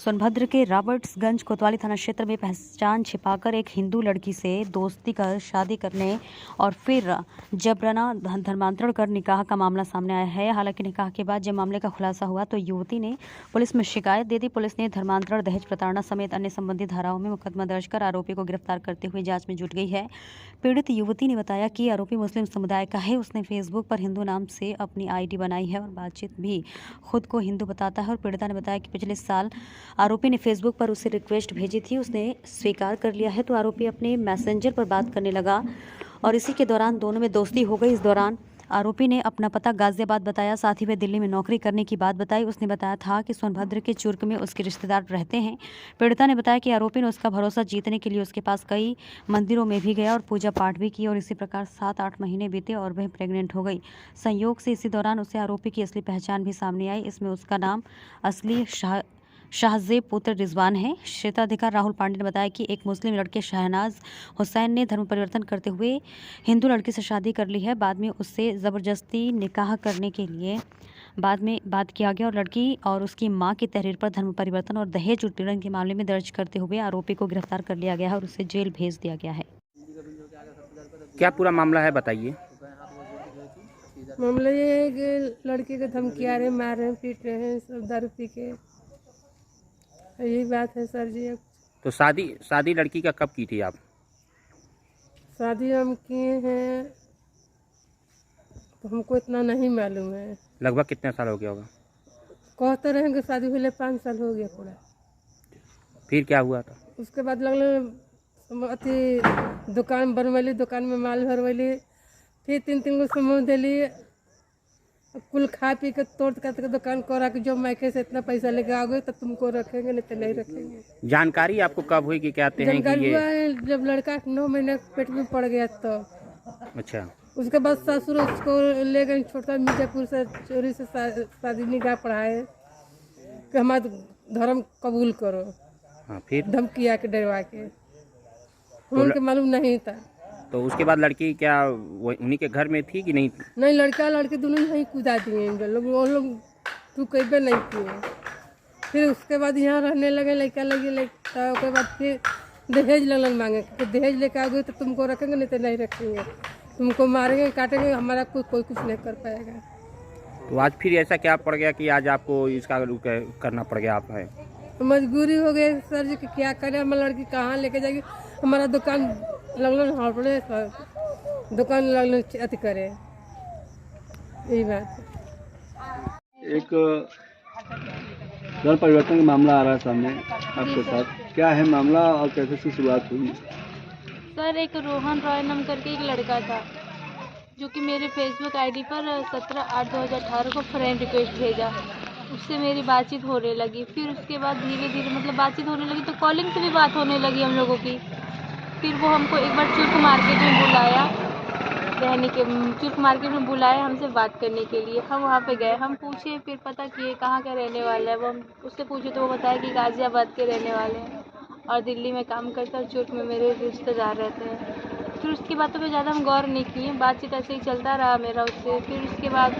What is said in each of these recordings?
सोनभद्र के रॉबर्ट्सगंज कोतवाली थाना क्षेत्र में पहचान छिपाकर एक हिंदू लड़की से दोस्ती कर शादी करने और फिर जबरना धर्मांतरण कर निकाह का मामला सामने आया है। हालांकि निकाह के बाद जब मामले का खुलासा हुआ तो युवती ने पुलिस में शिकायत दे दी। पुलिस ने धर्मांतरण, दहेज प्रताड़ना समेत अन्य संबंधित धाराओं में मुकदमा दर्ज कर आरोपी को गिरफ्तार करते हुए जाँच में जुट गई है। पीड़ित युवती ने बताया कि आरोपी मुस्लिम समुदाय का है। उसने फेसबुक पर हिंदू नाम से अपनी ID बनाई है और बातचीत भी खुद को हिंदू बताता है। और पीड़िता ने बताया कि पिछले साल आरोपी ने फेसबुक पर उसे रिक्वेस्ट भेजी थी, उसने स्वीकार कर लिया है। तो आरोपी अपने मैसेंजर पर बात करने लगा और इसी के दौरान दोनों में दोस्ती हो गई। इस दौरान आरोपी ने अपना पता गाजियाबाद बताया, साथ ही वह दिल्ली में नौकरी करने की बात बताई। उसने बताया था कि सोनभद्र के चुर्क में उसके रिश्तेदार रहते हैं। पीड़िता ने बताया कि आरोपी ने उसका भरोसा जीतने के लिए उसके पास कई मंदिरों में भी गया और पूजा पाठ भी की और इसी प्रकार 7-8 महीने बीते और वह प्रेग्नेंट हो गई। संयोग से इसी दौरान उसे आरोपी की असली पहचान भी सामने आई। इसमें उसका नाम असली शाहजेब पुत्र रिजवान है। क्षेत्राधिकारी राहुल पांडे ने बताया कि एक मुस्लिम लड़के शहनाज हुसैन ने धर्म परिवर्तन करते हुए हिंदू लड़की से शादी कर ली है। बाद में उससे ज़बरदस्ती निकाह करने के लिए बाद में बात किया गया और लड़की और उसकी मां की तहरीर पर धर्म परिवर्तन और दहेज उत्पीड़न के मामले में दर्ज करते हुए आरोपी को गिरफ्तार कर लिया गया है और उसे जेल भेज दिया गया है। क्या पूरा मामला है बताइए। मामला ये है कि लड़के को धमकी आ रहे, मार रहे हैं, पीट रहे हैं, सब दारू पी के। यही बात है सर जी। तो शादी लड़की का कब की थी आप? शादी हम किए हैं तो हमको इतना नहीं मालूम है। लगभग कितने साल हो गया होगा? कहते रहेंगे शादी हुए 5 साल हो गया पूरा। फिर क्या हुआ था? उसके बाद लगल अथी दुकान बनवली, दुकान में माल भरवली, फिर 3 गो समूह दिली, कुल खा पी के तोड़ के दुकान करा के जो मैके से इतना पैसा लेके आ गए तो तुमको रखेंगे, नहीं तो नहीं रखेंगे। जानकारी आपको कब हुई कि कहते हैं कि जानकारी हुआ ये? है जब लड़का 9 महीने पेट में पड़ गया तो। अच्छा। उसके बाद ससुर उसको ले गए छोटा मिर्जापुर से, चोरी से शादी निकाह पढ़ाए कि हमारा धर्म कबूल करो। हाँ, फिर धमकी आके डरवा के, उनके मालूम नहीं था। तो उसके बाद लड़की क्या उन्हीं के घर में थी कि नहीं? नहीं, लड़का लड़के दोनों नहीं कूदा दिए लोग, वो लोग तू कहीं नहीं किए। फिर उसके बाद यहाँ रहने लगे, लड़का लगे लड़का। उसके बाद फिर दहेज लगन मांगे कि दहेज लेकर आ गए तो तुमको रखेंगे, नहीं तो नहीं रखेंगे, तुमको मारेंगे, काटेंगे, हमारा कोई कुछ नहीं कर पाएगा। तो आज फिर ऐसा क्या पड़ गया कि आज आपको इसका करना पड़ गया? आप है मजबूरी हो गई सर जी कि क्या करें। हमारी लड़की कहाँ लेके जाएगी? हमारा दुकान लगल हड़बड़े, दुकान लगल अति करे, यही बात है। एक धर्म परिवर्तन का मामला आ रहा है सामने आपके साथ, क्या है मामला और कैसे से शुरुआत हुई? सर, एक रोहन रॉय नाम करके एक लड़का था जो कि मेरे फेसबुक ID पर 17/8/2018 को फ्रेंड रिक्वेस्ट भेजा। उससे मेरी बातचीत होने लगी। फिर उसके बाद धीरे धीरे मतलब बातचीत होने लगी तो कॉलिंग से भी बात होने लगी हम लोगों की। फिर वो हमको एक बार चुर्क मार्केट में बुलाया, चुर्क मार्केट में बुलाया हमसे बात करने के लिए। हम वहाँ पे गए, हम पूछे, फिर पता किए कहाँ का रहने वाला है। वो हम उससे पूछे तो वो बताया कि गाजियाबाद के रहने वाले हैं और दिल्ली में काम करते हैं और चुर्क में मेरे रिश्तेदार रहते हैं। फिर उसकी बातों पे ज़्यादा हम गौर नहीं किए, बातचीत ऐसे ही चलता रहा मेरा उससे। फिर उसके बाद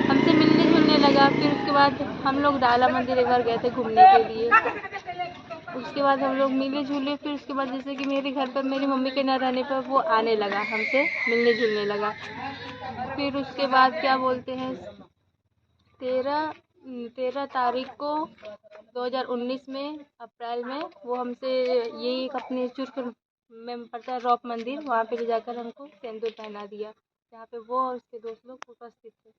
हमसे मिलने जुलने लगा। फिर उसके बाद हम लोग डाला मंदिर एक बार गए थे घूमने के लिए। उसके बाद हम लोग मिले जुले। फिर उसके बाद जैसे कि मेरे घर पर मेरी मम्मी के न रहने पर वो आने लगा, हमसे मिलने जुलने लगा। फिर उसके बाद क्या बोलते हैं, 13 तारीख को 2019 में अप्रैल में वो हमसे यही अपने चुर्क में पड़ता है रॉप मंदिर, वहाँ पे ले जाकर हमको सिंदूर पहना दिया। जहाँ पे वो और उसके दोस्त लोग उपस्थित थे,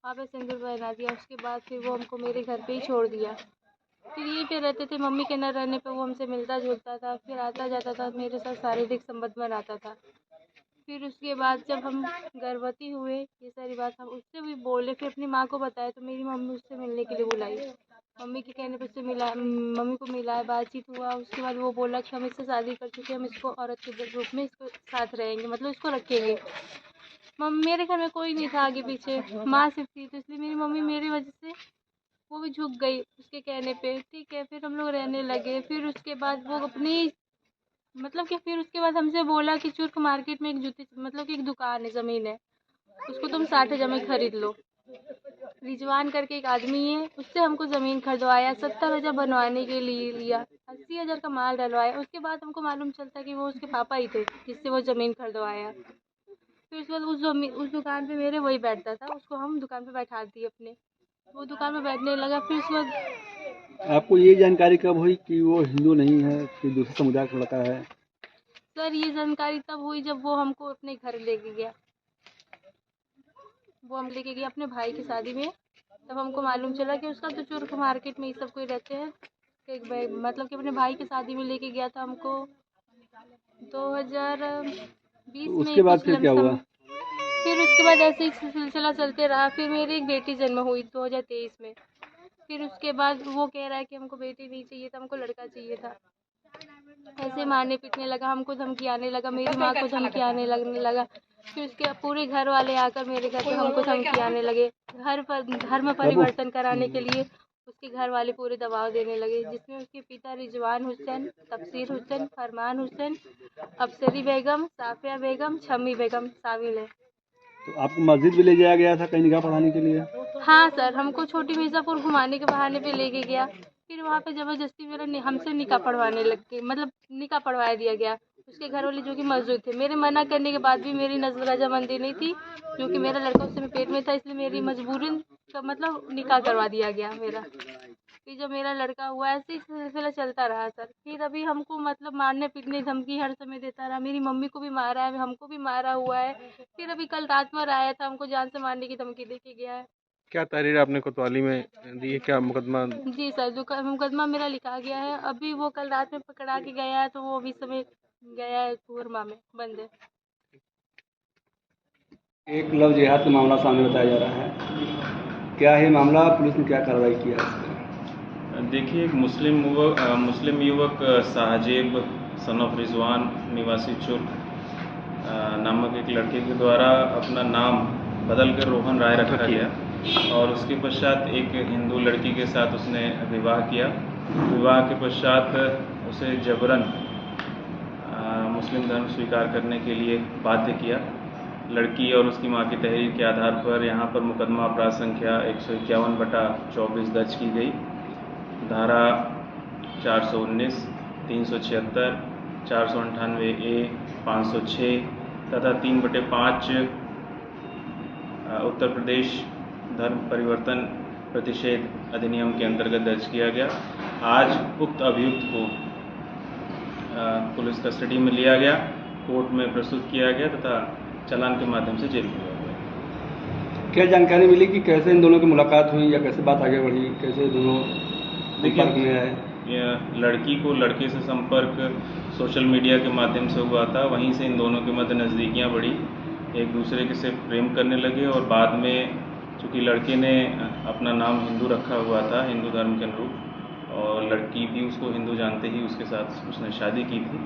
वहाँ पे सिंदूर पहना दिया। उसके बाद फिर वो हमको मेरे घर पे ही छोड़ दिया। फिर यहीं पे रहते थे, मम्मी के न रहने पे वो हमसे मिलता जुलता था, फिर आता जाता था, मेरे साथ शारीरिक संबंध बनाता था। फिर उसके बाद जब हम गर्भवती हुए, ये सारी बात हम उससे भी बोले, फिर अपनी माँ को बताया तो मेरी मम्मी उससे मिलने के लिए बुलाई। मम्मी के कहने पर उससे मिला, मम्मी को मिलाया, बातचीत हुआ। उसके बाद वो बोला कि हम इससे शादी कर चुके हैं, हम इसको औरत के रूप में इसको साथ रहेंगे, मतलब इसको रखेंगे। मेरे घर में कोई नहीं था आगे पीछे, माँ सिर्फ थी, तो इसलिए मेरी मम्मी मेरी वजह से वो भी झुक गई उसके कहने पे। ठीक है, फिर हम लोग रहने लगे। फिर उसके बाद वो अपनी मतलब कि फिर उसके बाद हमसे बोला कि चुर्क मार्केट में एक जूती मतलब कि एक दुकान है, ज़मीन है, उसको तुम 60,000 में खरीद लो। रिजवान करके एक आदमी है, उससे हमको ज़मीन खरीदवाया, 70,000 बनवाने के लिए लिया, 80,000 का माल डलवाया। उसके बाद हमको मालूम चलता कि वो उसके पापा ही थे जिससे वो ज़मीन खरीदवाया। फिर उसके बाद उस दुकान पे मेरे वही बैठता था, उसको हम दुकान पे बैठा दिए अपने, वो दुकान पे बैठने लगा। फिर उसके बाद आपको ये जानकारी कब हुई कि वो हिंदू नहीं है, कि दूसरे समुदाय का लड़का है? सर ये जानकारी तब हुई जब वो हमको अपने घर लेके गया, वो हम लेके गया अपने भाई की शादी में। तब हमको मालूम चला कि उसका तो चुर्क मार्केट में ही सब कोई रहते हैं। एक भाई मतलब कि अपने भाई की शादी में लेके गया था हमको 2020 तो में उसके बाद कुछ फिर क्या हुआ? फिर उसके बाद ऐसे ही सिलसिला चलते रहा। फिर मेरी एक बेटी जन्म हुई 2023 में। फिर उसके बाद वो कह रहा है कि हमको बेटी नहीं चाहिए था, हमको लड़का चाहिए था। ऐसे मारने पीटने लगा, हमको धमकी आने लगा, मेरी माँ को धमकी आने लगने लगा। फिर उसके पूरे घर वाले आकर मेरे घर पे हमको धमकी आने लगे। धर्म परिवर्तन कराने के लिए उसके घर वाले पूरे दबाव देने लगे, जिसमें उसके पिता रिजवान हुसैन, तफसीर हुसैन, फरमान हुसैन, अफसरी बेगम, साफिया बेगम, शम्मी बेगम शामिल है। तो आपको मस्जिद भी ले जाया गया था कहीं निकाह पढ़ाने के लिए? हाँ सर, हमको छोटी मिर्ज़ापुर घुमाने के बहाने पे लेके गया। फिर वहाँ पे ज़बरदस्ती हमसे निकाह पढ़वाने लग गए, मतलब निकाह पढ़वा दिया गया। उसके घर वाले जो कि मौजूद थे, मेरे मना करने के बाद भी मेरी रजामंदी नहीं थी, क्योंकि मेरा लड़का उस समय पेट में था, इसलिए मेरी मजबूरन का मतलब निकाह करवा दिया गया मेरा। फिर जब मेरा लड़का हुआ ऐसे ही सिलसिला चलता रहा सर। फिर अभी हमको मतलब मारने पीटने धमकी हर समय देता रहा, मेरी मम्मी को भी मारा है, हमको भी मारा हुआ है। फिर अभी कल रात में आया था, हमको जान से मारने की धमकी दे के गया है। क्या तहरीर आपने कोतवाली में दी है, क्या मुकदमा? जी सर, जो मुकदमा मेरा लिखा गया है, अभी वो कल रात में पकड़ा के गया है, तो वो अभी समय गया है कोरमा में बंद है। एक लव जिहाद का मामला सामने बताया जा रहा है, क्या है मामला? पुलिस ने क्या कार्रवाई किया है इस पर? देखिए, एक मुस्लिम युवक साहजेब सन ऑफ रिजवान निवासी चुर्क नामक एक लड़के के द्वारा अपना नाम बदल कर रोहन राय रखा गया, और उसके पश्चात एक हिंदू लड़की के साथ उसने विवाह किया। विवाह के पश्चात उसे जबरन मुस्लिम धर्म स्वीकार करने के लिए बाध्य किया। लड़की और उसकी मां की तहरीर के आधार पर यहाँ पर मुकदमा अपराध संख्या 151/24 दर्ज की गई। धारा 419, 376, 498A, 506 तथा 3/5 उत्तर प्रदेश धर्म परिवर्तन प्रतिषेध अधिनियम के अंतर्गत दर्ज किया गया। आज उक्त अभियुक्त को पुलिस कस्टडी में लिया गया, कोर्ट में प्रस्तुत किया गया तथा चालान के माध्यम से जेल भेजा गया। क्या जानकारी मिली कि कैसे इन दोनों की मुलाकात हुई, या कैसे बात आगे बढ़ी, कैसे दोनों संपर्क में आए? लड़की को लड़के से संपर्क सोशल मीडिया के माध्यम से हुआ था, वहीं से इन दोनों के मध्य नज़दीकियाँ बढ़ी, एक दूसरे के से प्रेम करने लगे, और बाद में चूँकि लड़के ने अपना नाम हिंदू रखा हुआ था, हिंदू धर्म के अनुरूप, और लड़की भी उसको हिंदू जानते ही उसके साथ उसने शादी की थी।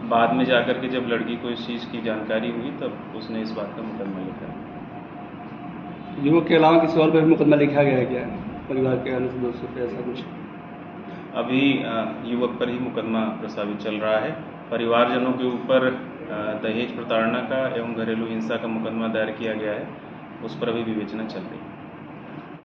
बाद में जाकर के जब लड़की को इस चीज़ की जानकारी हुई, तब उसने इस बात का मुकदमा लिखा। युवक के अलावा किसी और पर भी मुकदमा लिखा गया है क्या, परिवार के अन्य सदस्यों पर, ऐसा कुछ? अभी युवक पर ही मुकदमा प्रस्तावित चल रहा है। परिवारजनों के ऊपर दहेज प्रताड़ना का एवं घरेलू हिंसा का मुकदमा दायर किया गया है, उस पर अभी विवेचना चल रही है।